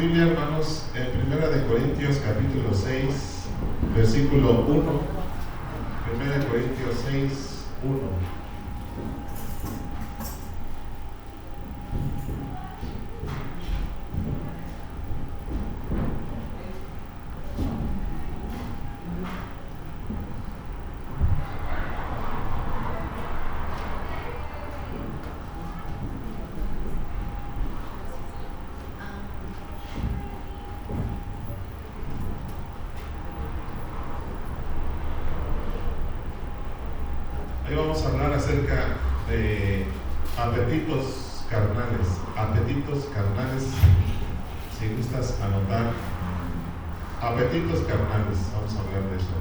Biblia, hermanos, en 1 Corintios capítulo 6, versículo 1. 1 Corintios 6, 1. Ahí vamos a hablar acerca de apetitos carnales. Apetitos carnales, si gustas anotar. Apetitos carnales, vamos a hablar de eso.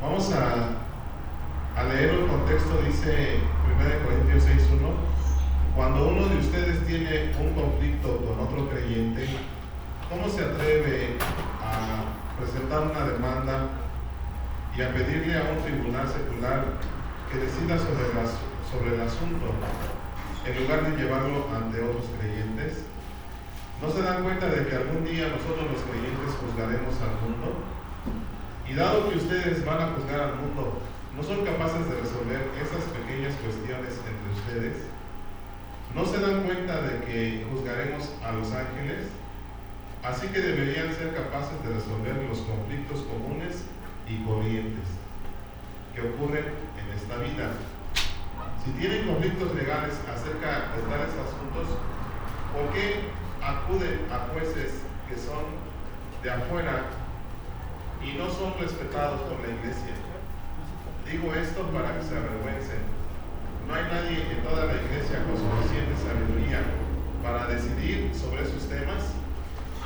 Vamos a leer el contexto. Dice 1 Corintios 6:1. Cuando uno de ustedes tiene un conflicto con otro creyente, ¿cómo se atreve a presentar una demanda y a pedirle a un tribunal secular que decida sobre el asunto en lugar de llevarlo ante otros creyentes? ¿No se dan cuenta de que algún día nosotros los creyentes juzgaremos al mundo? Y dado que ustedes van a juzgar al mundo, ¿no son capaces de resolver esas pequeñas cuestiones entre ustedes? ¿No se dan cuenta de que juzgaremos a los ángeles? Así que deberían ser capaces de resolver los conflictos comunes y corrientes que ocurren en esta vida. Si tienen conflictos legales acerca de tales asuntos, ¿por qué acuden a jueces que son de afuera y no son respetados por la iglesia? Digo esto para que se avergüencen. No hay nadie en toda la iglesia con suficiente sabiduría para decidir sobre esos temas.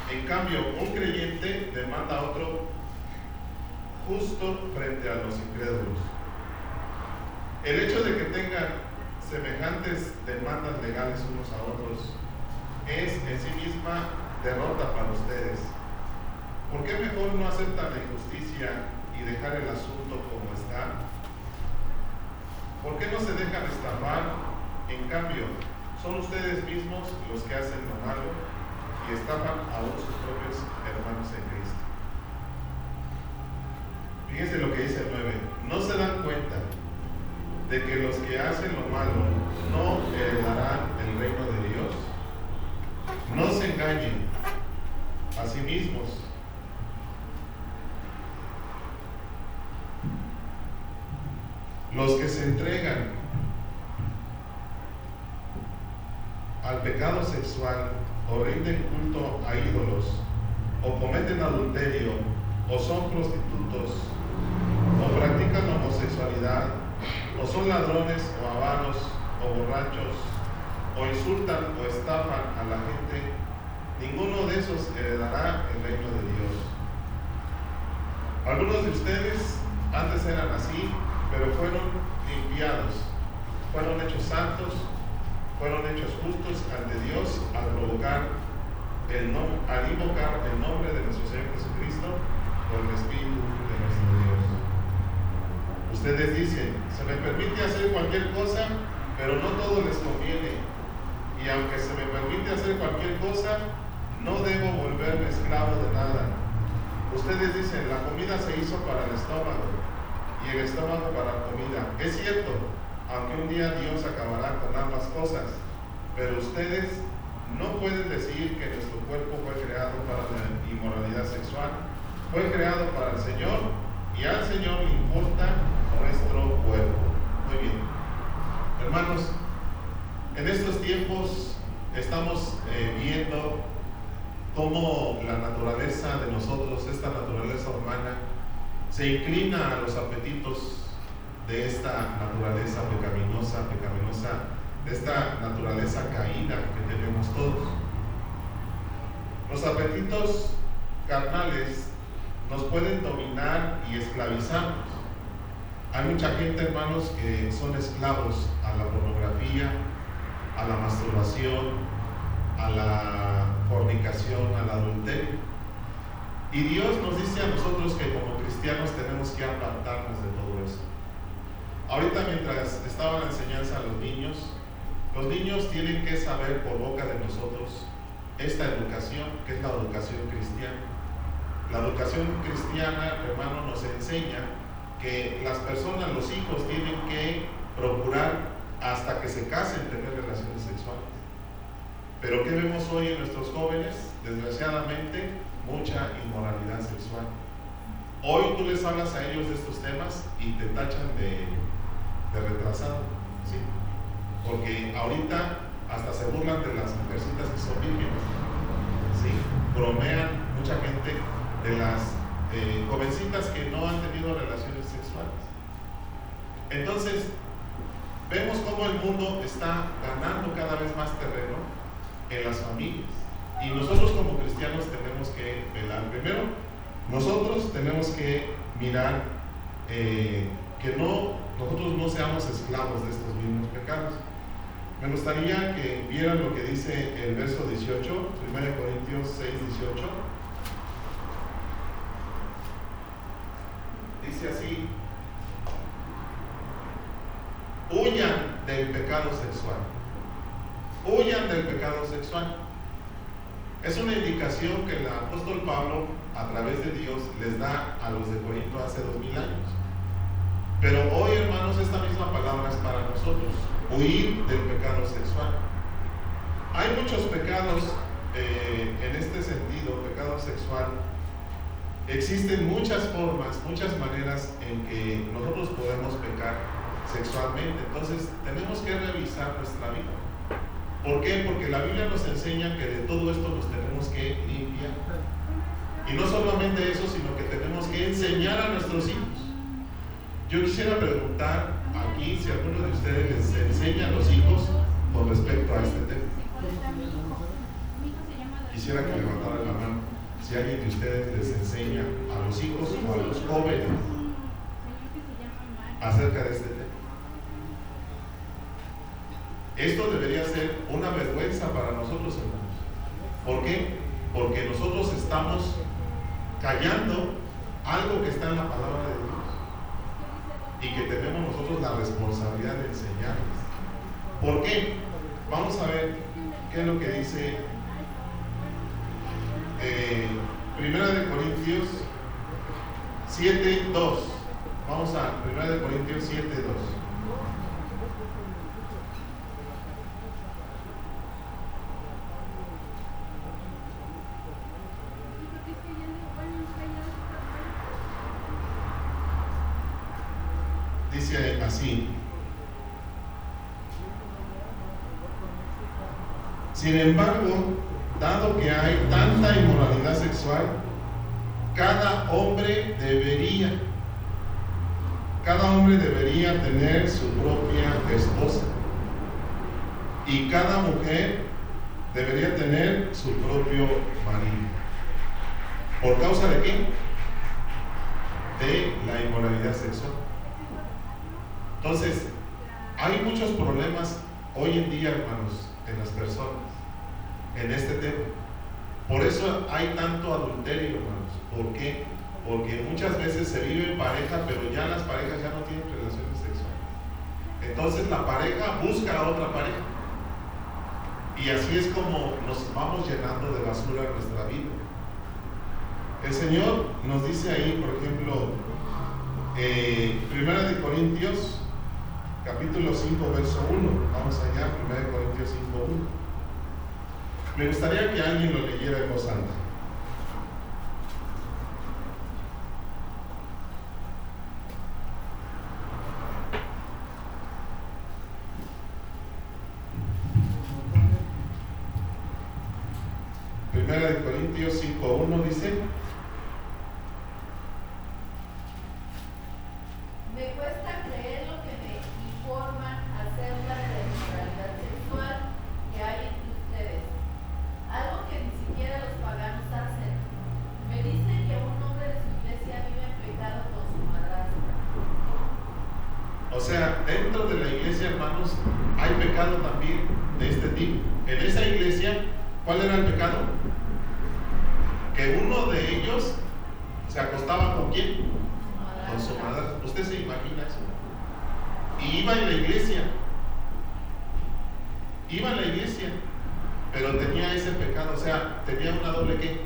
En cambio, un creyente demanda a otro justo frente a los incrédulos. El hecho de que tengan semejantes demandas legales unos a otros es en sí misma derrota para ustedes. ¿Por qué mejor no aceptan la injusticia y dejar el asunto como está? ¿Por qué no se dejan estafar? En cambio, son ustedes mismos los que hacen lo malo y estafan aún sus propios hermanos en Cristo. Fíjense lo que dice el 9. ¿No se dan cuenta de que los que hacen lo malo no heredarán el reino de Dios? No se engañen a sí mismos. Los que se entregan al pecado sexual o rinden culto a ídolos o cometen adulterio o son prostitutos o practican homosexualidad o son ladrones o avaros o borrachos o insultan o estafan a la gente, ninguno de esos heredará el reino de Dios. Algunos de ustedes antes eran así, pero fueron limpiados, fueron hechos santos, fueron hechos justos ante Dios al invocar el nombre de nuestro Señor Jesucristo por el Espíritu de nuestro Dios. Ustedes dicen, se me permite hacer cualquier cosa, pero no todo les conviene. Y aunque se me permite hacer cualquier cosa, no debo volverme esclavo de nada. Ustedes dicen, la comida se hizo para el estómago y el estómago para la comida. Es cierto, aunque un día Dios acabará con ambas cosas, pero ustedes no pueden decir que nuestro cuerpo fue creado para la inmoralidad sexual. Fue creado para el Señor y al Señor le importa nuestro cuerpo. Muy bien. Hermanos, en estos tiempos estamos viendo cómo la naturaleza de nosotros, esta naturaleza humana, se inclina a los apetitos de esta naturaleza pecaminosa, de esta naturaleza caída que tenemos todos. Los apetitos carnales nos pueden dominar y esclavizarnos. Hay mucha gente, hermanos, que son esclavos a la pornografía, a la masturbación, a la fornicación, al adulterio. Y Dios nos dice a nosotros que como cristianos tenemos que apartarnos de todo eso. Ahorita mientras estaba la enseñanza a los niños, Los niños tienen que saber por boca de nosotros esta educación, que es la educación cristiana. La educación cristiana, hermano, nos enseña que las personas, los hijos, tienen que procurar hasta que se casen tener relaciones sexuales. Pero ¿qué vemos hoy en nuestros jóvenes? Desgraciadamente, mucha inmoralidad sexual. Hoy tú les hablas a ellos de estos temas y te tachan de retrasado, ¿sí? Porque ahorita hasta se burlan de las mujercitas que son vírgenes, ¿sí? Bromean mucha gente de las jovencitas que no han tenido relaciones sexuales. Entonces, vemos cómo el mundo está ganando cada vez más terreno en las familias. Y nosotros como cristianos tenemos que velar. Primero, nosotros tenemos que mirar que nosotros no seamos esclavos de estos mismos pecados. Me gustaría que vieran lo que dice el verso 18, 1 Corintios 6, 18. Dice así: huyan del pecado sexual. Huyan del pecado sexual. Es una indicación que el apóstol Pablo, a través de Dios, les da a los de Corinto hace 2000 años. Pero hoy, hermanos, esta misma palabra es para nosotros: huir del pecado sexual. Hay muchos pecados en este sentido, pecado sexual. Existen muchas formas, muchas maneras en que nosotros podemos pecar sexualmente. Entonces, tenemos que revisar nuestra vida. ¿Por qué? Porque la Biblia nos enseña que de todo esto nos tenemos que limpiar. Y no solamente eso, sino que tenemos que enseñar a nuestros hijos. Yo quisiera preguntar aquí si alguno de ustedes les enseña a los hijos con respecto a este tema. Quisiera que levantaran la mano si alguien de ustedes les enseña a los hijos o a los jóvenes acerca de este tema. Esto debería ser una vergüenza para nosotros, hermanos. ¿Por qué? Porque nosotros estamos callando algo que está en la palabra de Dios y que tenemos nosotros la responsabilidad de enseñarles. ¿Por qué? Vamos a ver qué es lo que dice 1 Corintios 7:2. Vamos a 1 Corintios 7:2. Dice así: sin embargo, dado que hay tanta inmoralidad sexual, cada hombre debería tener su propia esposa, y cada mujer debería tener su propio marido. ¿Por causa de qué? De la inmoralidad sexual. Entonces, hay muchos problemas hoy en día, hermanos, en las personas, en este tema. Por eso hay tanto adulterio, hermanos. ¿Por qué? Porque muchas veces se vive en pareja, pero ya las parejas ya no tienen relaciones sexuales. Entonces la pareja busca a otra pareja. Y así es como nos vamos llenando de basura en nuestra vida. El Señor nos dice ahí, por ejemplo, 1 Corintios capítulo 5, verso 1. Vamos allá, 1 Corintios 5, 1. Me gustaría que alguien lo leyera en voz alta. Primera de Corintios 5:1 dice: me cuesta creer lo que me informan acerca de la inmoralidad sexual que hay entre ustedes, algo que ni siquiera los paganos hacen. Me dicen que un hombre de su iglesia vive en pecado con su madrastra. O sea, dentro de la iglesia, hermanos, hay pecado también de este tipo. En esa iglesia, ¿cuál era el pecado? Que uno de ellos se acostaba ¿con quién? Con su madrastra. ¿Usted se imagina eso? Y iba en la iglesia. iba a la iglesia, pero tenía ese pecado, o sea, tenía una doble ¿qué?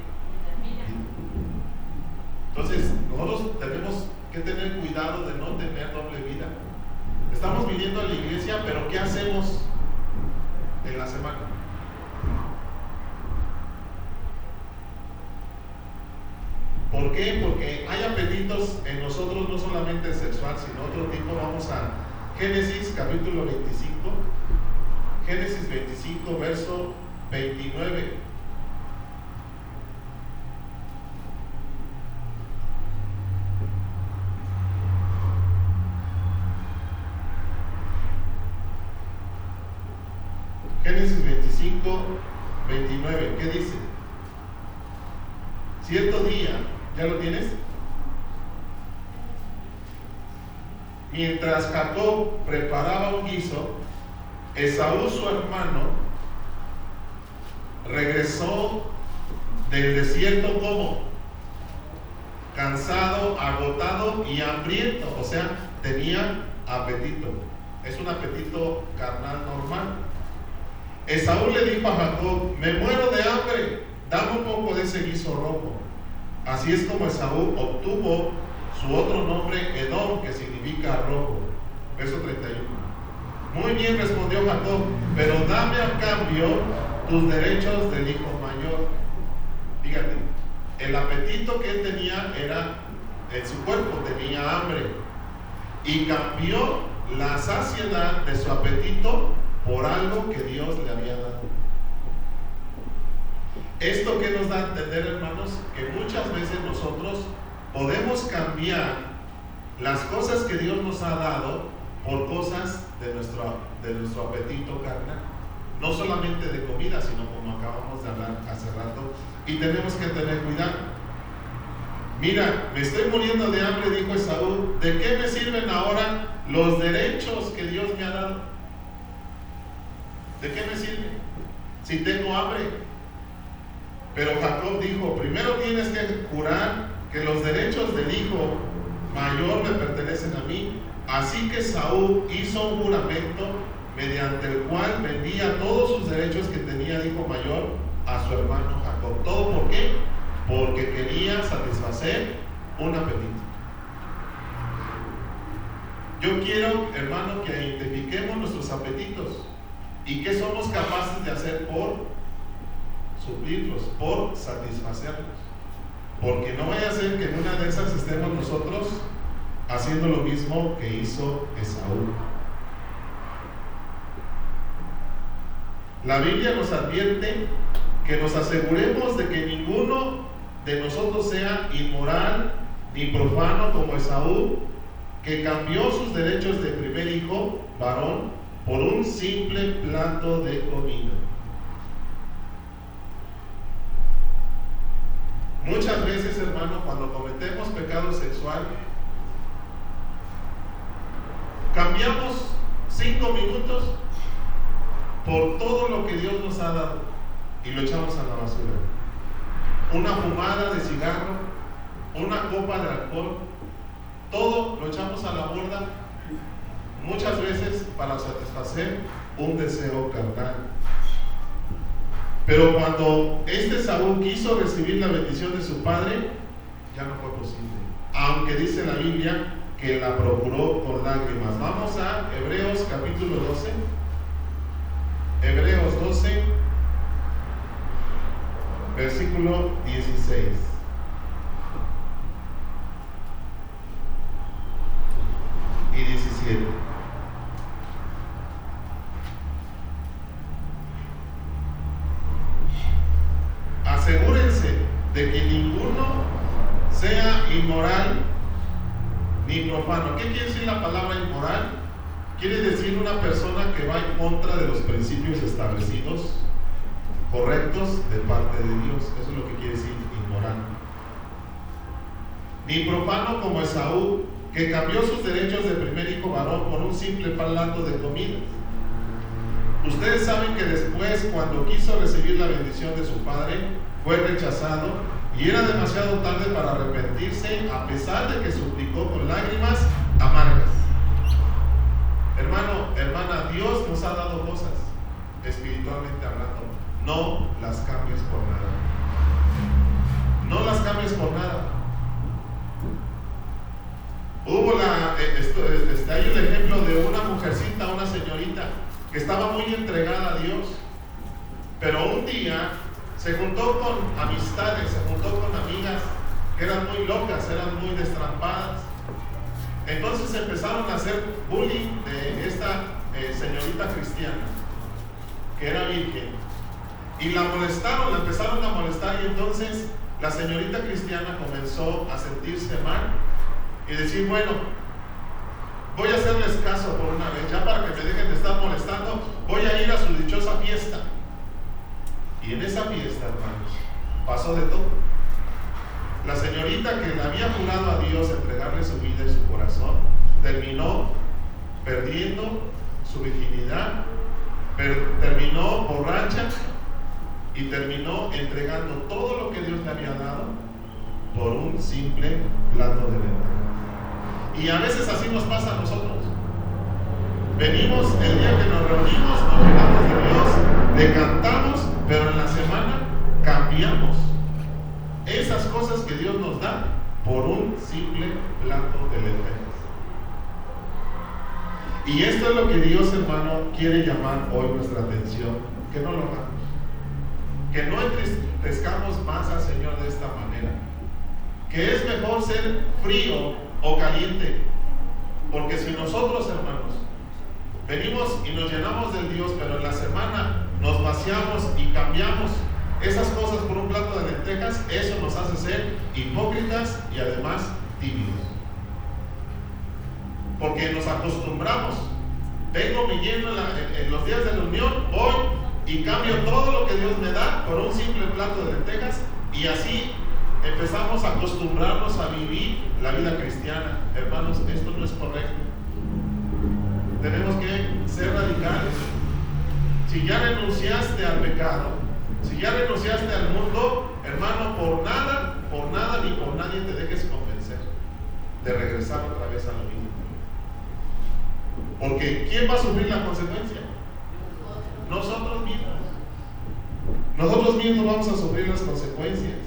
Entonces, nosotros tenemos que tener cuidado de no tener doble vida. Estamos viniendo a la iglesia, pero ¿qué hacemos en la semana? ¿Por qué? Porque hay apetitos en nosotros, no solamente sexual, sino otro tipo. Vamos a Génesis capítulo 25, Génesis 25, verso 29. Génesis 25, 29, ¿qué dice? Cierto día, ¿ya lo tienes? Mientras Jacob preparaba un guiso, Esaú, su hermano, regresó del desierto como cansado, agotado y hambriento, o sea, tenía apetito. Es un apetito carnal normal. Esaú le dijo a Jacob: me muero de hambre, dame un poco de ese guiso rojo. Así es como Esaú obtuvo su otro nombre, Edom, que significa rojo. Verso 31. Muy bien, respondió Jacob, pero dame a cambio tus derechos del hijo mayor. Fíjate, el apetito que él tenía era en su cuerpo, tenía hambre, y cambió la saciedad de su apetito por algo que Dios le había dado. Esto que nos da a entender, hermanos, que muchas veces nosotros podemos cambiar las cosas que Dios nos ha dado por cosas de nuestro apetito carnal. No solamente de comida, sino como acabamos de hablar hace rato, y tenemos que tener cuidado. Mira, me estoy muriendo de hambre, dijo Esaú, ¿de qué me sirven ahora los derechos que Dios me ha dado? ¿De qué me sirve si tengo hambre? Pero Jacob dijo: primero tienes que jurar que los derechos del hijo mayor me pertenecen a mí. Así que Esaú hizo un juramento mediante el cual vendía todos sus derechos que tenía de hijo mayor a su hermano Jacob. ¿Todo por qué? Porque quería satisfacer un apetito. Yo quiero, hermano, que identifiquemos nuestros apetitos y qué somos capaces de hacer por suplirlos, por satisfacerlos. Porque no vaya a ser que en una de esas estemos nosotros haciendo lo mismo que hizo Esaú. La Biblia nos advierte que nos aseguremos de que ninguno de nosotros sea inmoral ni profano como Esaú, que cambió sus derechos de primer hijo varón por un simple plato de comida. Muchas veces, hermano, cuando cometemos pecado sexual, cambiamos 5 minutos por todo lo que Dios nos ha dado y lo echamos a la basura. Una fumada de cigarro, una copa de alcohol, todo lo echamos a la borda, muchas veces para satisfacer un deseo carnal. Pero cuando Esaú quiso recibir la bendición de su padre, ya no fue posible, aunque dice la Biblia que la procuró con lágrimas. Vamos a Hebreos capítulo 12. Hebreos 12, versículo 16. Y 17. Asegúrense de que ninguno sea inmoral ni profano. ¿Qué quiere decir la palabra inmoral? Quiere decir una persona que va en contra de los principios establecidos, correctos de parte de Dios. Eso es lo que quiere decir inmoral. Ni profano como Esaú, que cambió sus derechos de primer hijo varón por un simple plato de comida. Ustedes saben que después, cuando quiso recibir la bendición de su padre, fue rechazado y era demasiado tarde para arrepentirse, a pesar de que suplicó con lágrimas amargas. Hermano, hermana, Dios nos ha dado cosas espiritualmente hablando, no las cambies por nada. No las cambies por nada. Hay el ejemplo de una mujercita, una señorita que estaba muy entregada a Dios, pero un día se juntó con amistades, se juntó con amigas que eran muy locas, eran muy destrampadas. Entonces empezaron a hacer bullying de esta señorita cristiana, que era virgen, y la molestaron, la empezaron a molestar, y entonces la señorita cristiana comenzó a sentirse mal y decir, bueno, voy a hacerles caso por una vez, ya para que me dejen de estar molestando, voy a ir a su dichosa fiesta. Y en esa fiesta, hermanos, pasó de todo. La señorita que le había jurado a Dios entregarle su vida y su corazón, terminó perdiendo su virginidad, terminó borracha y terminó entregando todo lo que Dios le había dado por un simple plato de lentejas. Y a veces así nos pasa a nosotros. Venimos el día que nos reunimos, nos llenamos de Dios, le cantamos, pero en la semana cambiamos esas cosas que Dios nos da por un simple plato de lentejas. Y esto es lo que Dios, hermano, quiere llamar hoy nuestra atención, que no lo hagamos, que no entristezcamos más al Señor de esta manera, que es mejor ser frío o caliente, porque si nosotros, hermanos, venimos y nos llenamos del Dios, pero en la semana nos vaciamos y cambiamos esas cosas por un plato de lentejas, eso nos hace ser hipócritas y además tímidos, porque nos acostumbramos. Vengo, me lleno en los días de reunión, voy y cambio todo lo que Dios me da por un simple plato de lentejas, y así empezamos a acostumbrarnos a vivir la vida cristiana. Hermanos, esto no es correcto. Tenemos que ser radicales. Si ya renunciaste al pecado, si ya renunciaste al mundo, hermano, por nada ni por nadie te dejes convencer de regresar otra vez a lo mismo. Porque ¿quién va a sufrir la consecuencia? Nosotros mismos. Nosotros mismos vamos a sufrir las consecuencias.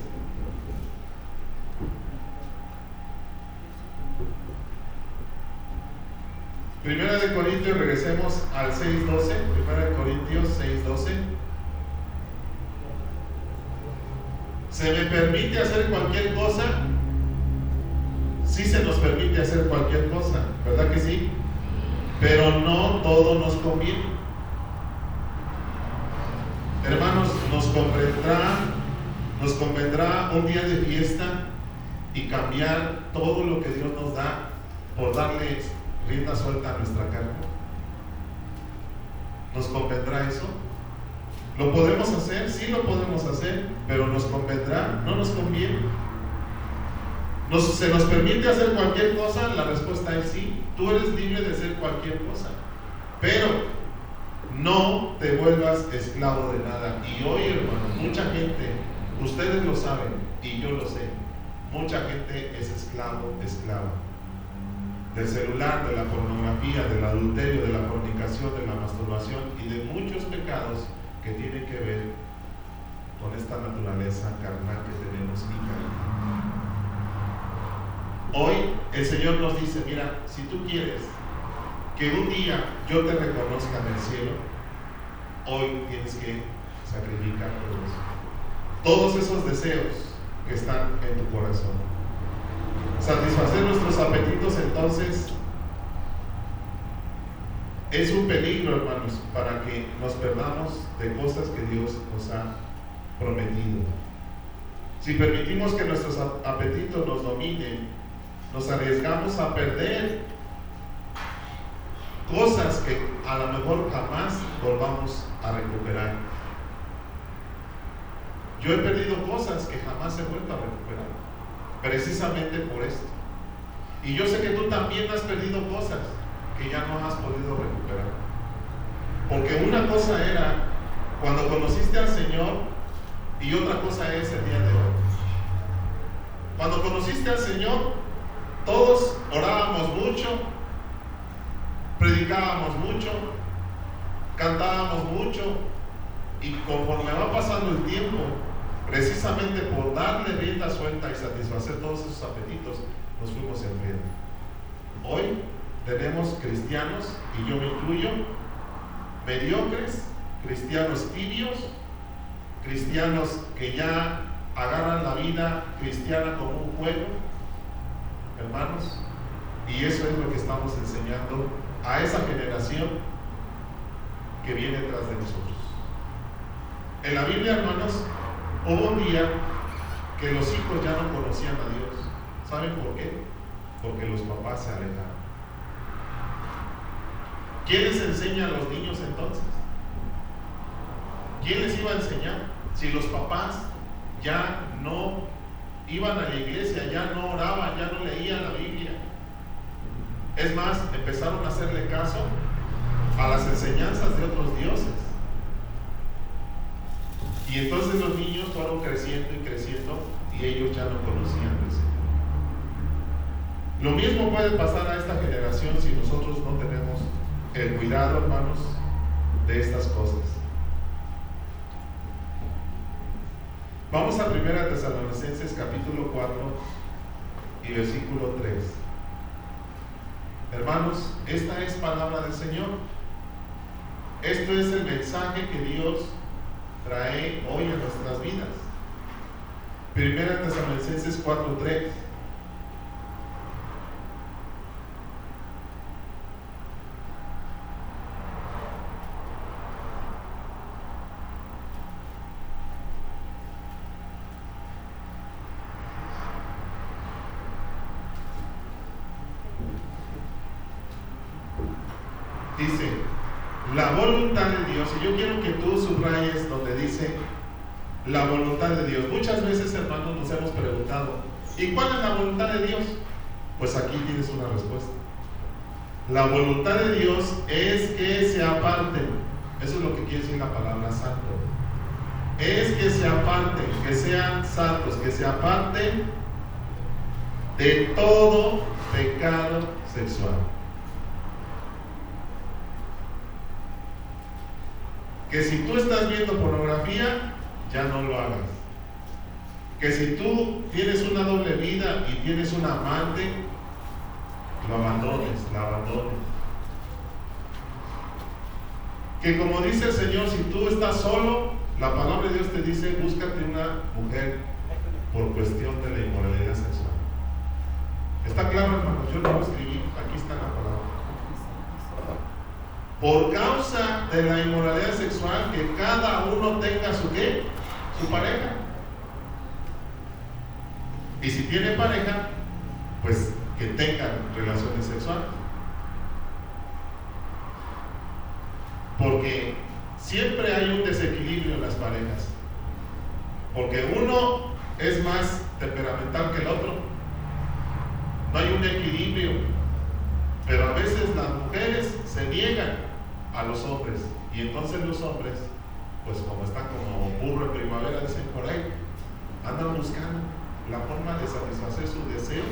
Primera de Corintios, regresemos al 6:12. Primera de Corintios 6:12. ¿Se me permite hacer cualquier cosa? Sí, se nos permite hacer cualquier cosa, ¿verdad que sí? Pero no todo nos conviene. Hermanos, nos convendrá un día de fiesta y cambiar todo lo que Dios nos da por darle rienda suelta a nuestra carne. ¿Nos convendrá eso? ¿Lo podemos hacer? Sí, lo podemos hacer, pero ¿nos convendrá? No nos conviene. ¿Se nos permite hacer cualquier cosa? La respuesta es sí. Tú eres libre de hacer cualquier cosa, pero no te vuelvas esclavo de nada. Y hoy, hermano, mucha gente, ustedes lo saben y yo lo sé, mucha gente es esclava del celular, de la pornografía, del adulterio, de la fornicación, de la masturbación y de muchos pecados que tienen que ver con esta naturaleza carnal que tenemos y caída. Hoy el Señor nos dice, mira, si tú quieres que un día yo te reconozca en el cielo, hoy tienes que sacrificar todos esos deseos que están en tu corazón. Satisfacer nuestros apetitos, entonces, es un peligro, hermanos, para que nos perdamos de cosas que Dios nos ha prometido. Si permitimos que nuestros apetitos nos dominen, nos arriesgamos a perder cosas que a lo mejor jamás volvamos a recuperar. Yo he perdido cosas que jamás he vuelto a recuperar, precisamente por esto. Y yo sé que tú también has perdido cosas que ya no has podido recuperar. Porque una cosa era cuando conociste al Señor y otra cosa es el día de hoy. Cuando conociste al Señor, todos orábamos mucho, predicábamos mucho, cantábamos mucho y conforme va pasando el tiempo, precisamente por darle rienda suelta y satisfacer todos esos apetitos, nos fuimos enfriando. Hoy tenemos cristianos, y yo me incluyo, mediocres, cristianos tibios, cristianos que ya agarran la vida cristiana como un juego, hermanos, y eso es lo que estamos enseñando a esa generación que viene tras de nosotros. En la Biblia, hermanos, hubo un día que los hijos ya no conocían a Dios. ¿Saben por qué? Porque los papás se alejaron. ¿Quién les enseña a los niños entonces? ¿Quién les iba a enseñar? Si los papás ya no iban a la iglesia, ya no oraban, ya no leían la Biblia. Es más, empezaron a hacerle caso a las enseñanzas de otros dioses. Y entonces los niños fueron creciendo y creciendo y ellos ya no conocían al Señor. Lo mismo puede pasar a esta generación si nosotros no tenemos el cuidado, hermanos, de estas cosas. Vamos a 1 Tesalonicenses capítulo 4 y versículo 3. Hermanos, esta es palabra del Señor. Esto es el mensaje que Dios trae hoy a nuestras vidas. 1 Tesalonicenses 4:3. Dice, la voluntad de Dios, y yo quiero que tú subrayes donde dice la voluntad de Dios. Muchas veces, hermanos, nos hemos preguntado, ¿y cuál es la voluntad de Dios? Pues aquí tienes una respuesta. La voluntad de Dios es que se aparten. Eso es lo que quiere decir la palabra santo. Es que se aparten, que sean santos, que se aparten de todo pecado sexual. Que si tú estás viendo pornografía, ya no lo hagas. Que si tú tienes una doble vida y tienes un amante, lo abandones, la abandones. Que como dice el Señor, si tú estás solo, la palabra de Dios te dice, búscate una mujer por cuestión de la inmoralidad sexual. ¿Está claro, hermanos? Yo no lo escribí, aquí está la palabra. Por causa de la inmoralidad sexual, que cada uno tenga su ¿qué? Su pareja. Y si tiene pareja, pues que tengan relaciones sexuales. Porque siempre hay un desequilibrio en las parejas. Porque uno es más temperamental que el otro. No hay un equilibrio. Pero a veces las mujeres se niegan a los hombres, y entonces los hombres, pues como están como burro en primavera, dicen por ahí, andan buscando la forma de satisfacer su deseo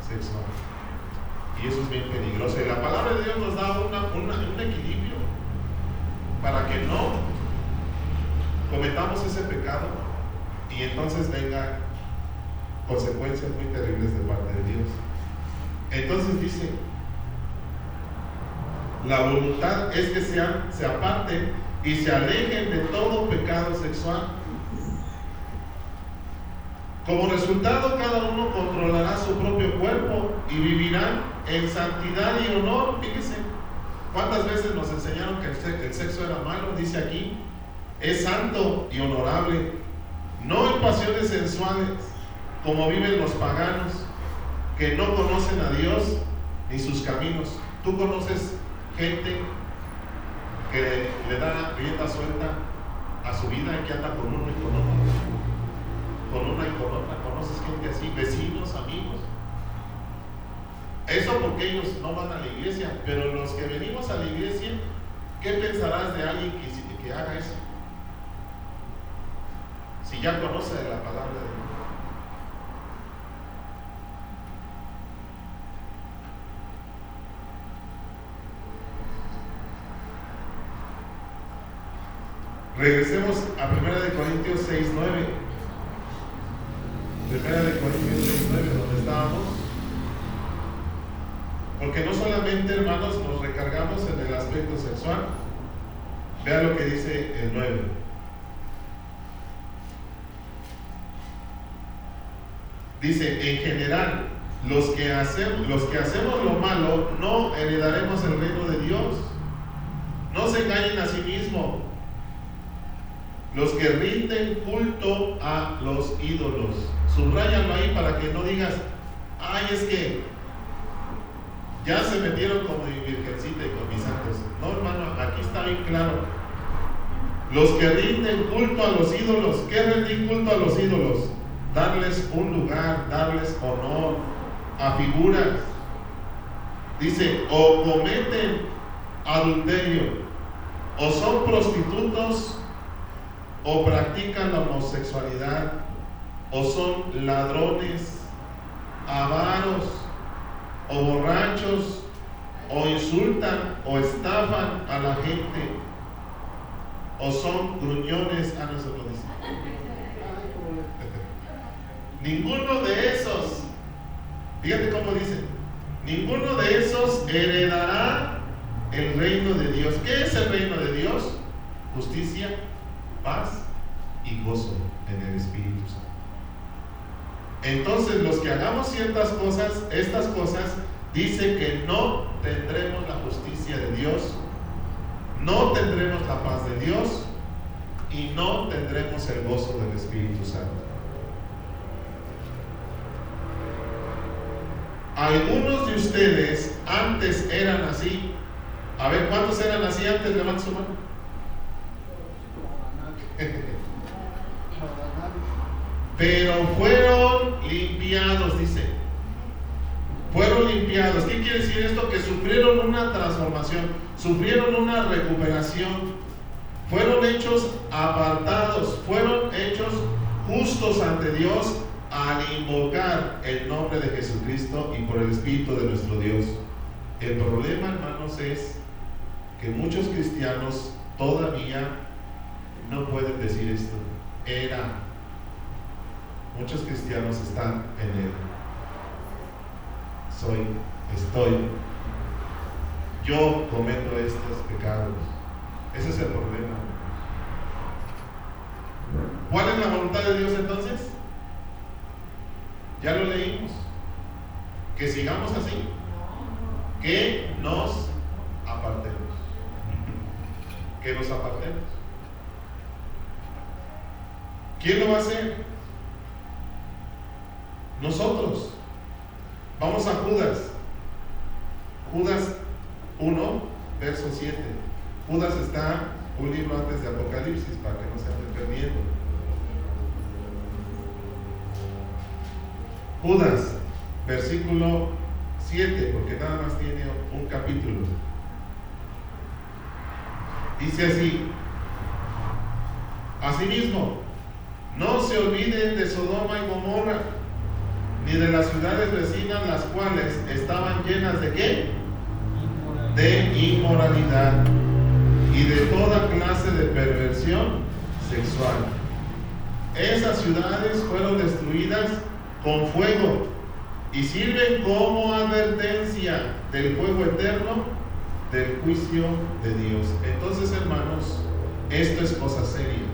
sexual, y eso es bien peligroso. Y la palabra de Dios nos da un equilibrio para que no cometamos ese pecado y entonces vengan consecuencias muy terribles de parte de Dios. Entonces dice, la voluntad es que se aparten y se alejen de todo pecado sexual. Como resultado, cada uno controlará su propio cuerpo y vivirán en santidad y honor. Fíjense, ¿cuántas veces nos enseñaron que el sexo era malo? Dice aquí, es santo y honorable, no en pasiones sensuales, como viven los paganos, que no conocen a Dios ni sus caminos. ¿Tú conoces gente que le da rienda suelta a su vida y que anda con uno y con otro? Con una y con otra. ¿Conoces gente así? Vecinos, amigos. Eso porque ellos no van a la iglesia, pero los que venimos a la iglesia, ¿qué pensarás de alguien que haga eso? Si ya conoce de la palabra de Dios. Regresemos a 1 Corintios 6:9. 1 Corintios 6:9, donde estábamos. Porque no solamente, hermanos, nos recargamos en el aspecto sexual. Vea lo que dice el 9. Dice, en general, los que hacemos lo malo no heredaremos el reino de Dios. No se engañen a sí mismos. Los que rinden culto a los ídolos. Subráyalo ahí para que no digas, ay, es que ya se metieron con mi virgencita y con mis santos. No, hermano, aquí está bien claro. Los que rinden culto a los ídolos. ¿Qué rinden culto a los ídolos? Darles un lugar, darles honor a figuras. Dice, o cometen adulterio, o son prostitutos, o practican la homosexualidad, o son ladrones, avaros, o borrachos, o insultan o estafan a la gente, o son gruñones. No se lo dice. Ninguno de esos, fíjate cómo dice, ninguno de esos heredará el reino de Dios. ¿Qué es el reino de Dios? Justicia, paz y gozo en el Espíritu Santo. Entonces, los que hagamos ciertas cosas, estas cosas, dice que no tendremos la justicia de Dios, no tendremos la paz de Dios y no tendremos el gozo del Espíritu Santo. Algunos de ustedes antes eran así. A ver, ¿cuántos eran así antes? Levanta su mano. Pero fueron limpiados, dice. Fueron limpiados. ¿Qué quiere decir esto? Que sufrieron una transformación, sufrieron una recuperación, fueron hechos apartados, fueron hechos justos ante Dios al invocar el nombre de Jesucristo y por el Espíritu de nuestro Dios. El problema, hermanos, es que muchos cristianos todavía no pueden decir esto. Muchos cristianos están en él. Estoy. Yo cometo estos pecados. Ese es el problema. ¿Cuál es la voluntad de Dios entonces? Ya lo leímos. Que sigamos así. Que nos apartemos. Que nos apartemos. ¿Quién lo va a hacer? Nosotros. Vamos a Judas. Judas 1, verso 7. Judas está un libro antes de Apocalipsis, para que no se anden perdiendo. Judas, versículo 7, porque nada más tiene un capítulo. Dice así: asimismo, no se olviden de Sodoma y Gomorra, ni de las ciudades vecinas, las cuales estaban llenas ¿de qué? De inmoralidad y de toda clase de perversión sexual. Esas ciudades fueron destruidas con fuego y sirven como advertencia del fuego eterno del juicio de Dios. Entonces, hermanos, esto es cosa seria.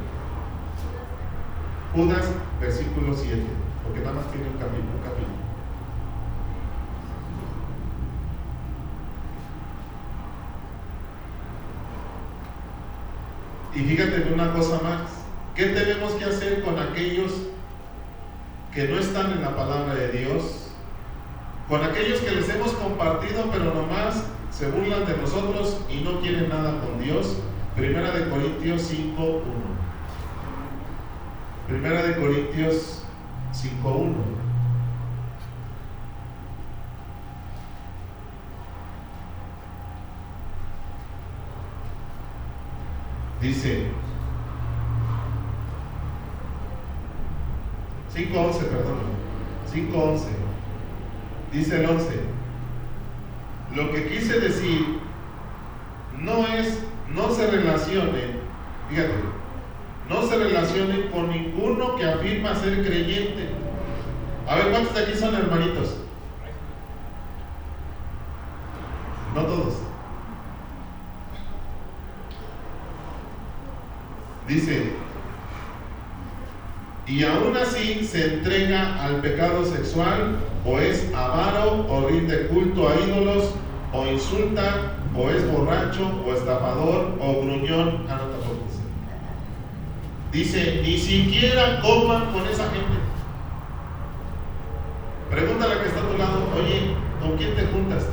Judas, versículo 7, porque nada más tiene un capítulo. Y fíjate en una cosa más. ¿Qué tenemos que hacer con aquellos que no están en la palabra de Dios? Con aquellos que les hemos compartido, pero nomás se burlan de nosotros y no quieren nada con Dios. 1 Corintios 5:1. 1 Corintios 5:1. Dice 5:11, perdón. 5:11. Dice el 11: lo que quise decir no se relacione, fíjate, No se relacionen con ninguno que afirma ser creyente. A ver, ¿cuántos de aquí son hermanitos? No todos. Dice, y aún así se entrega al pecado sexual, o es avaro, o rinde culto a ídolos, o insulta, o es borracho, o estafador, o gruñón. Ah, no, tampoco dice, ni siquiera coman con esa gente. Pregúntale al que está a tu lado, oye, ¿con quién te juntas tú?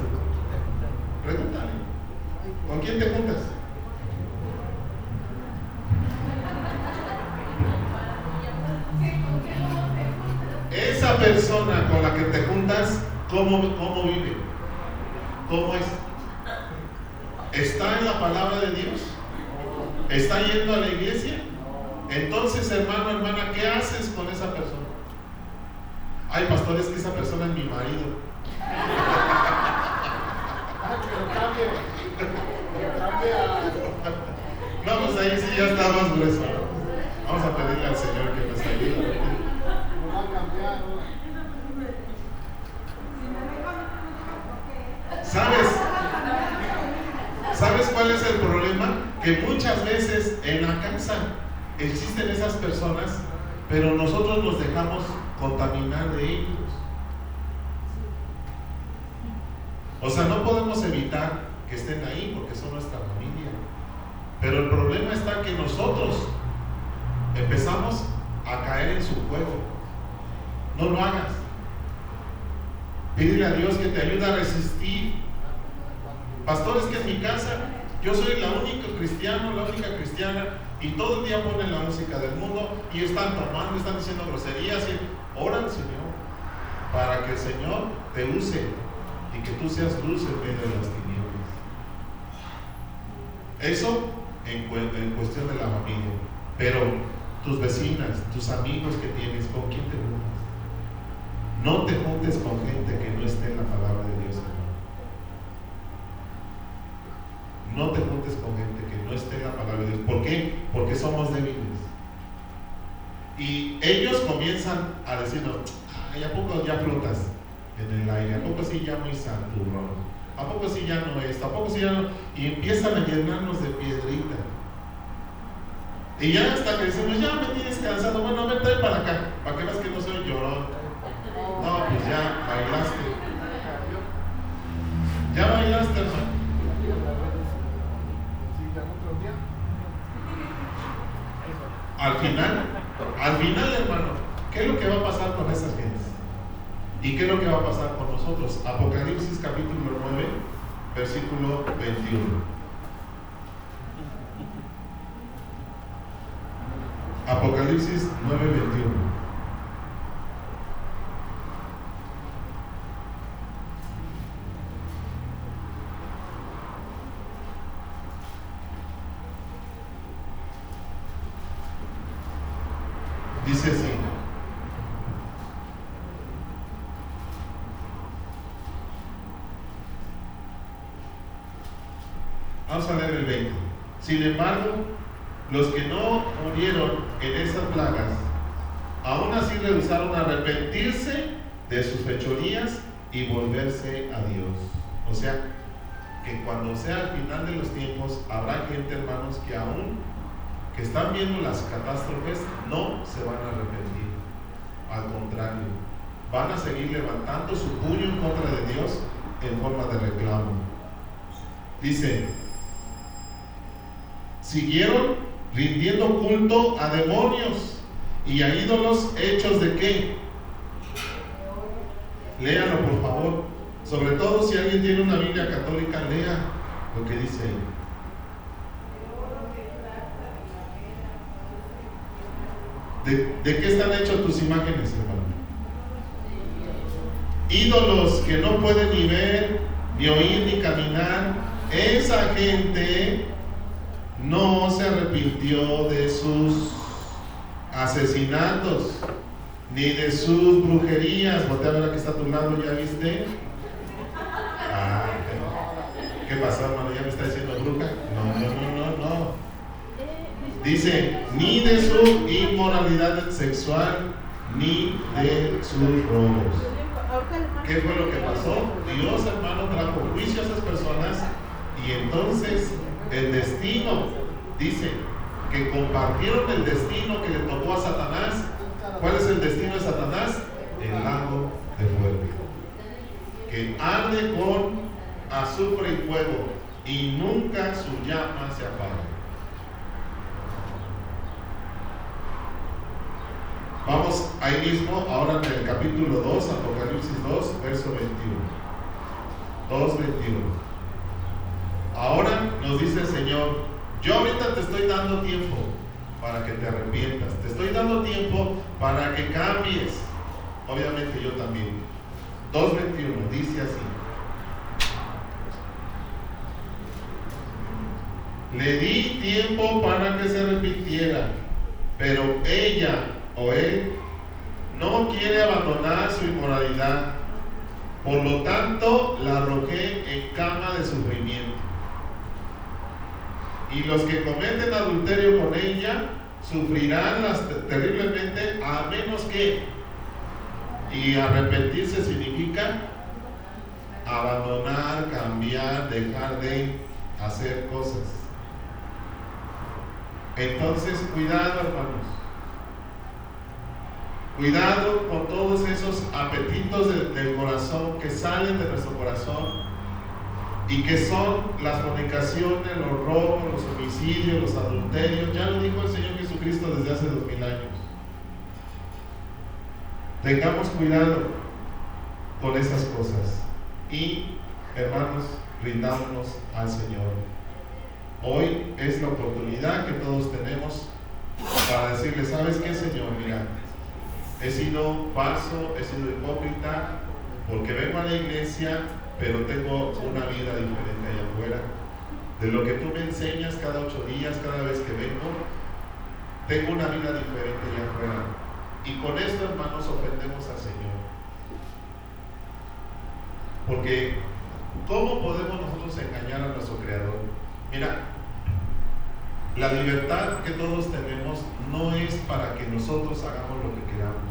Pregúntale, ¿con quién te juntas? Esa persona con la que te juntas, ¿cómo vive? ¿Cómo es? ¿Está en la palabra de Dios? ¿Está yendo a la iglesia? Entonces, hermano, hermana, ¿qué haces con esa persona? Ay, pastor, es que esa persona es mi marido. No, pues ahí sí ya está más grueso. Vamos a pedirle al Señor que nos ayude. ¿Sabes cuál es el problema? Que muchas veces en la casa existen esas personas, pero nosotros nos dejamos contaminar de ellos. O sea, no podemos evitar que estén ahí porque son nuestra familia. Pero el problema está que nosotros empezamos a caer en su juego. No lo hagas. Pídele a Dios que te ayude a resistir. Pastor, es que en mi casa yo soy la única cristiana, y todo el día ponen la música del mundo y están tomando, están diciendo groserías. Y ora al Señor para que el Señor te use y que tú seas luz en medio de las tinieblas. Eso en cuestión de la familia. Pero tus vecinas, tus amigos que tienes, ¿con quién te juntas? No te juntes con gente que no esté en la palabra de Dios, hermano. No te juntes con gente que no esté en la palabra de Dios. ¿Por qué? Porque somos débiles. Y ellos comienzan a decirnos, ay, ¿a poco ya flotas en el aire? ¿A poco sí ya muy santurrón? ¿A poco sí ya no es? ¿A poco sí ya no? Y empiezan a llenarnos de piedrita. Y ya hasta que decimos, ya me tienes cansado, bueno, a ver, trae para acá, para que veas que no soy llorón. No, pues ya bailaste. Ya bailaste, hermano. Al final, hermano, ¿qué es lo que va a pasar con esas gentes? ¿Y qué es lo que va a pasar con nosotros? Apocalipsis capítulo 9, versículo 21. Apocalipsis 9, 21. Dice así: vamos a leer el 20. Sin embargo, los que no murieron en esas plagas, aún así rehusaron arrepentirse de sus fechorías y volverse a Dios. O sea, que cuando sea al final de los tiempos, habrá gente, hermanos, que aún que están viendo las catástrofes, no se van a arrepentir. Al contrario, van a seguir levantando su puño en contra de Dios en forma de reclamo. Dice, siguieron rindiendo culto a demonios y a ídolos hechos de ¿qué? Léalo, por favor. Sobre todo si alguien tiene una Biblia católica, lea lo que dice ahí. ¿De qué están hechas tus imágenes, hermano? Ídolos que no pueden ni ver, ni oír, ni caminar. Esa gente no se arrepintió de sus asesinatos, ni de sus brujerías. Voltea a ver a que está a tu lado, ¿ya viste? Ah, ¿qué pasó, hermano? ¿Ya me está diciendo bruja? No. Dice, ni de su inmoralidad sexual, ni de sus robos. ¿Qué fue lo que pasó? Dios, hermano, trajo juicio a esas personas y entonces el destino, dice, que compartieron el destino que le tocó a Satanás. ¿Cuál es el destino de Satanás? El lago de fuego, que arde con azufre y fuego y nunca su llama se apaga. Vamos ahí mismo, ahora en el capítulo 2, Apocalipsis 2, verso 21. 2:21. Ahora nos dice el Señor, yo ahorita te estoy dando tiempo para que te arrepientas, te estoy dando tiempo para que cambies. Obviamente yo también. 2:21 dice así: le di tiempo para que se arrepintiera, pero ella o él no quiere abandonar su inmoralidad. Por lo tanto, la arrojé en cama de sufrimiento. Y los que cometen adulterio con ella sufrirán terriblemente, a menos que, y arrepentirse significa abandonar, cambiar, dejar de hacer cosas. Entonces, cuidado, hermanos. Cuidado con todos esos apetitos del corazón que salen de nuestro corazón y que son las fornicaciones, los robos, los homicidios, los adulterios. Ya lo dijo el Señor Jesucristo desde hace 2000 años. Tengamos cuidado con esas cosas y, hermanos, rindámonos al Señor. Hoy es la oportunidad que todos tenemos para decirle, ¿sabes qué, Señor? Mira, he sido falso, he sido hipócrita, porque vengo a la iglesia, pero tengo una vida diferente allá afuera. De lo que tú me enseñas cada 8 días, cada vez que vengo, tengo una vida diferente allá afuera. Y con esto, hermanos, ofendemos al Señor. Porque, ¿cómo podemos nosotros engañar a nuestro Creador? Mira, la libertad que todos tenemos no es para que nosotros hagamos lo que queramos.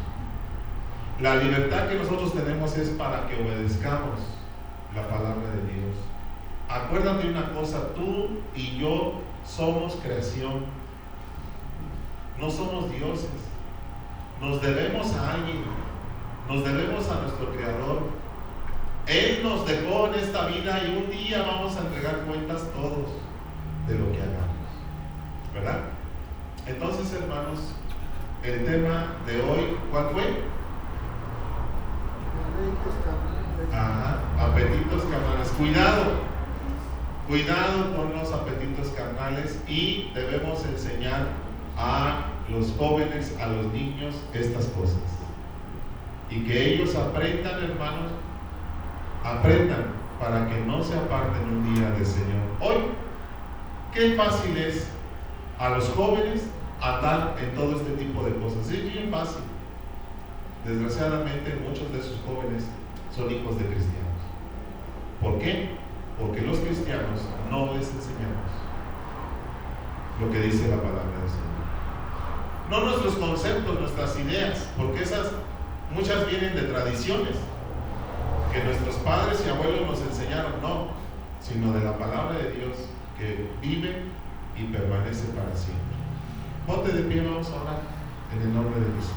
La libertad que nosotros tenemos es para que obedezcamos la palabra de Dios. Acuérdate una cosa, tú y yo somos creación, no somos dioses. Nos debemos a alguien, nos debemos a nuestro Creador. Él nos dejó en esta vida y un día vamos a entregar cuentas todos de lo que hagamos, ¿verdad? Entonces, hermanos, el tema de hoy, ¿cuál fue? Apetitos carnales. Cuidado con los apetitos carnales, y debemos enseñar a los jóvenes, a los niños, estas cosas, y que ellos aprendan, hermanos, aprendan para que no se aparten un día del Señor. Hoy, qué fácil es a los jóvenes andar en todo este tipo de cosas. Es bien fácil. Desgraciadamente, muchos de esos jóvenes son hijos de cristianos. ¿Por qué? Porque los cristianos no les enseñamos lo que dice la palabra del Señor. No nuestros conceptos, nuestras ideas, porque esas muchas vienen de tradiciones que nuestros padres y abuelos nos enseñaron, no, sino de la palabra de Dios que vive y permanece para siempre. Ponte de pie, vamos a orar en el nombre de Jesús.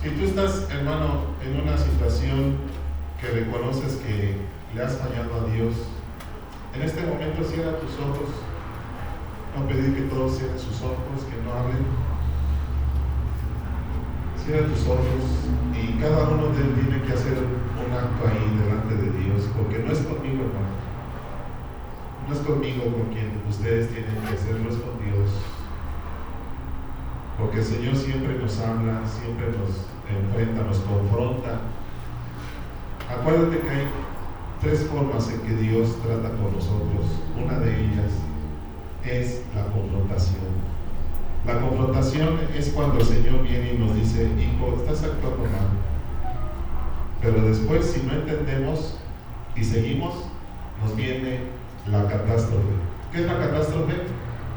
Si tú estás, hermano, en una situación que reconoces que le has fallado a Dios, en este momento cierra tus ojos. Voy a pedir que todos cierren sus ojos, que no hablen. Cierra tus ojos, y cada uno de ellos tiene que hacer un acto ahí delante de Dios, porque no es conmigo, hermano. No es conmigo con quien ustedes tienen que hacerlo, es con Dios. Porque el Señor siempre nos habla, siempre nos enfrenta, nos confronta. Acuérdate que hay 3 formas en que Dios trata con nosotros. Una de ellas es la confrontación. La confrontación es cuando el Señor viene y nos dice: hijo, estás actuando mal. Pero después, si no entendemos y seguimos, nos viene la catástrofe. ¿Qué es la catástrofe?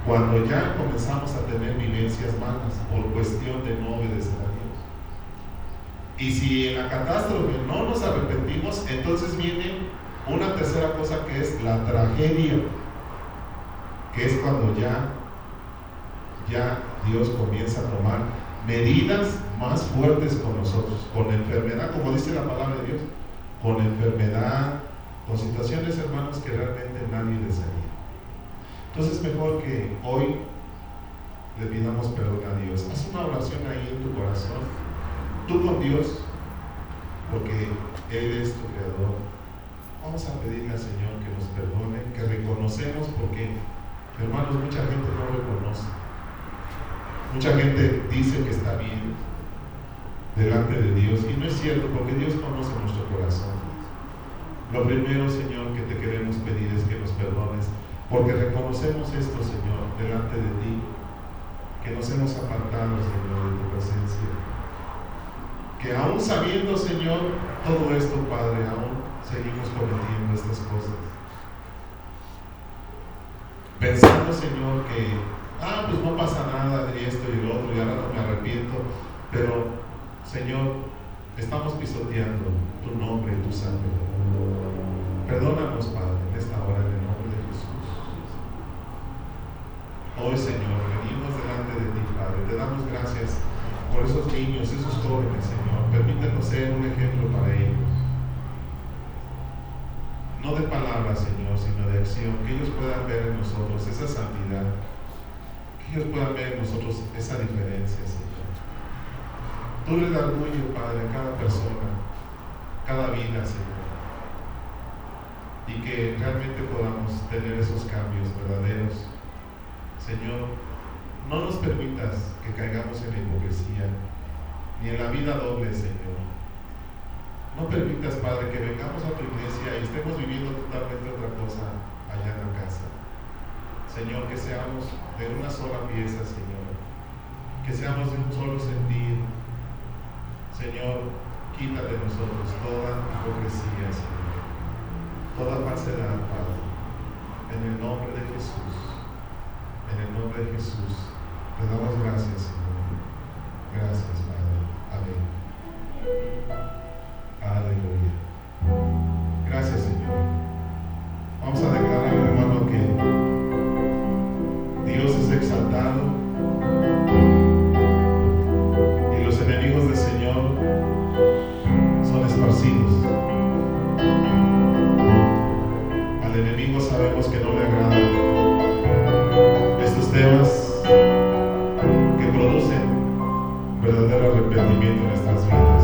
Cuando ya comenzamos a tener vivencias malas por cuestión de no obedecer a Dios. Y si en la catástrofe no nos arrepentimos, entonces viene una tercera cosa, que es la tragedia, que es cuando ya Dios comienza a tomar medidas más fuertes con nosotros, con enfermedad, como dice la palabra de Dios, con enfermedad, con situaciones, hermanos, que realmente nadie desearía. Entonces, mejor que hoy le pidamos perdón a Dios. Haz una oración ahí en tu corazón, tú con Dios, porque Él es tu creador. Vamos a pedirle al Señor que nos perdone, que reconocemos, porque, hermanos, mucha gente no reconoce. Mucha gente dice que está bien delante de Dios, y no es cierto, porque Dios conoce nuestro corazón. Lo primero, Señor, que te queremos pedir es que nos perdones, porque reconocemos esto, Señor, delante de ti, que nos hemos apartado, Señor, de tu presencia. Que aún sabiendo, Señor, todo esto, Padre, aún seguimos cometiendo estas cosas. Pensando, Señor, que pues no pasa nada de esto y el otro, y ahora no me arrepiento, pero, Señor, estamos pisoteando tu nombre y tu sangre. Perdónanos, Padre, en esta hora, en el nombre de Jesús. Hoy, Señor, venimos delante de ti, Padre, te damos gracias por esos niños, esos jóvenes, Señor. Permítanos ser un ejemplo para ellos. No de palabras, Señor, sino de acción, que ellos puedan ver en nosotros esa santidad, que ellos puedan ver en nosotros esa diferencia, Señor. Tú le das orgullo, Padre, a cada persona, cada vida, Señor, y que realmente podamos tener esos cambios verdaderos. Señor, no nos permitas que caigamos en la hipocresía, ni en la vida doble, Señor. No permitas, Padre, que vengamos a tu iglesia y estemos viviendo totalmente otra cosa allá en la casa. Señor, que seamos de una sola pieza, Señor. Que seamos de un solo sentir. Señor, quita de nosotros toda hipocresía, Señor. Toda falsedad, Padre. En el nombre de Jesús. En el nombre de Jesús. Te damos gracias, Señor. Gracias, Padre. Amén. Aleluya. Gracias, Señor. Vamos a declarar, hermano, que Dios es exaltado y los enemigos del Señor son esparcidos. Al enemigo sabemos que no le agradan estos temas que producen verdadero arrepentimiento en nuestras vidas.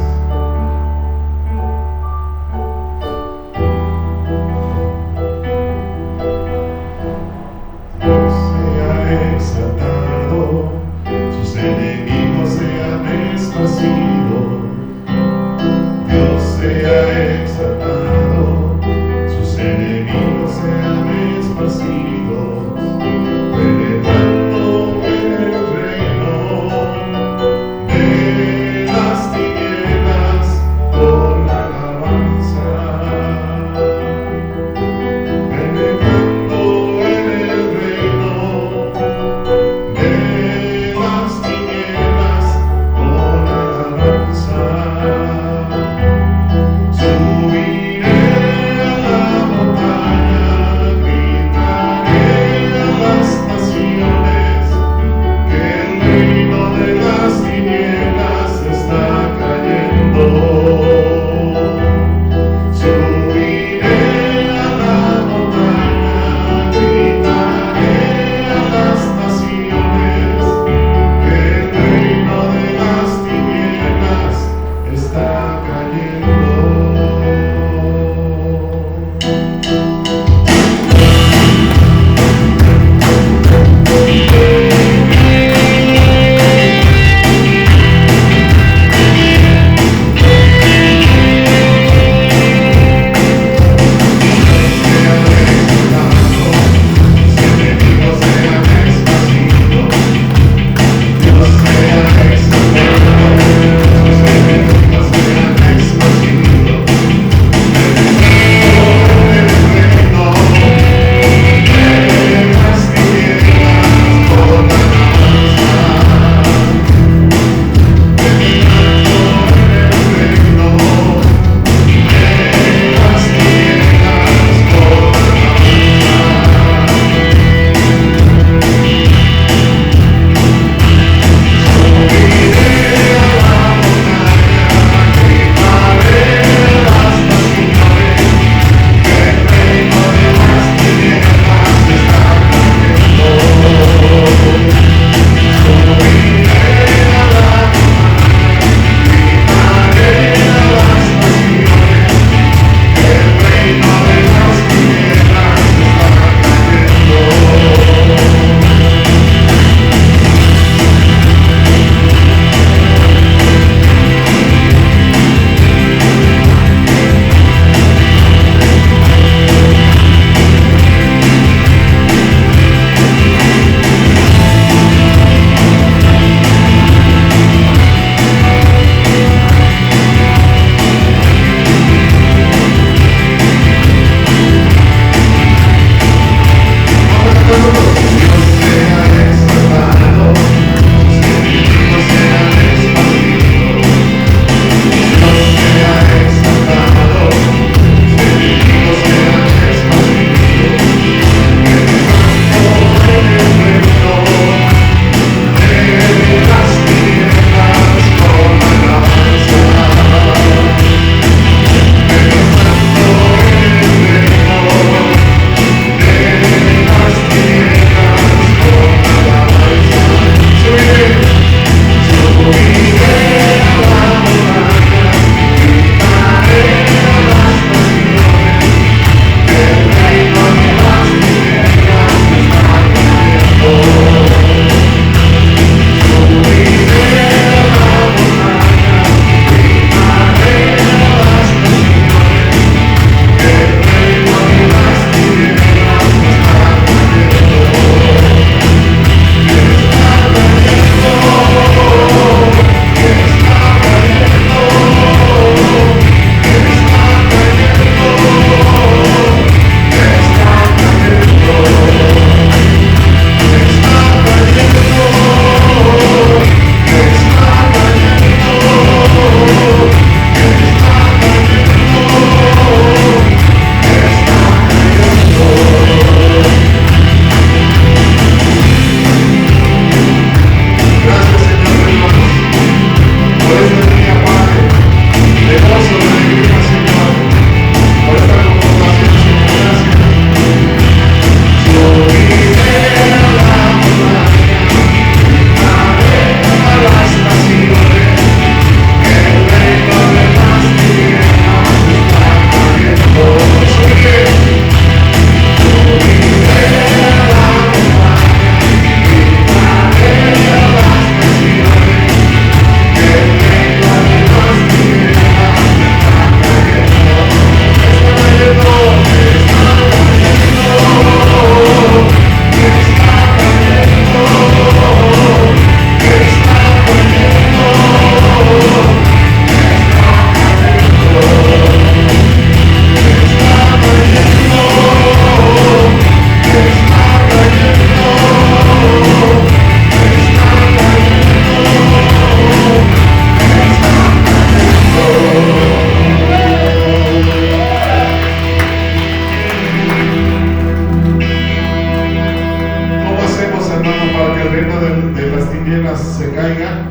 se caiga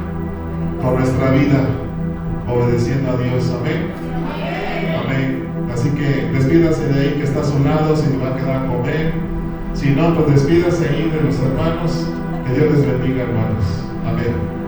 por nuestra vida, obedeciendo a Dios. Amén. Amén. Así que despídase de ahí que está a su lado, si va a quedar a comer. Si no, pues despídase ahí de los hermanos. Que Dios les bendiga, hermanos. Amén.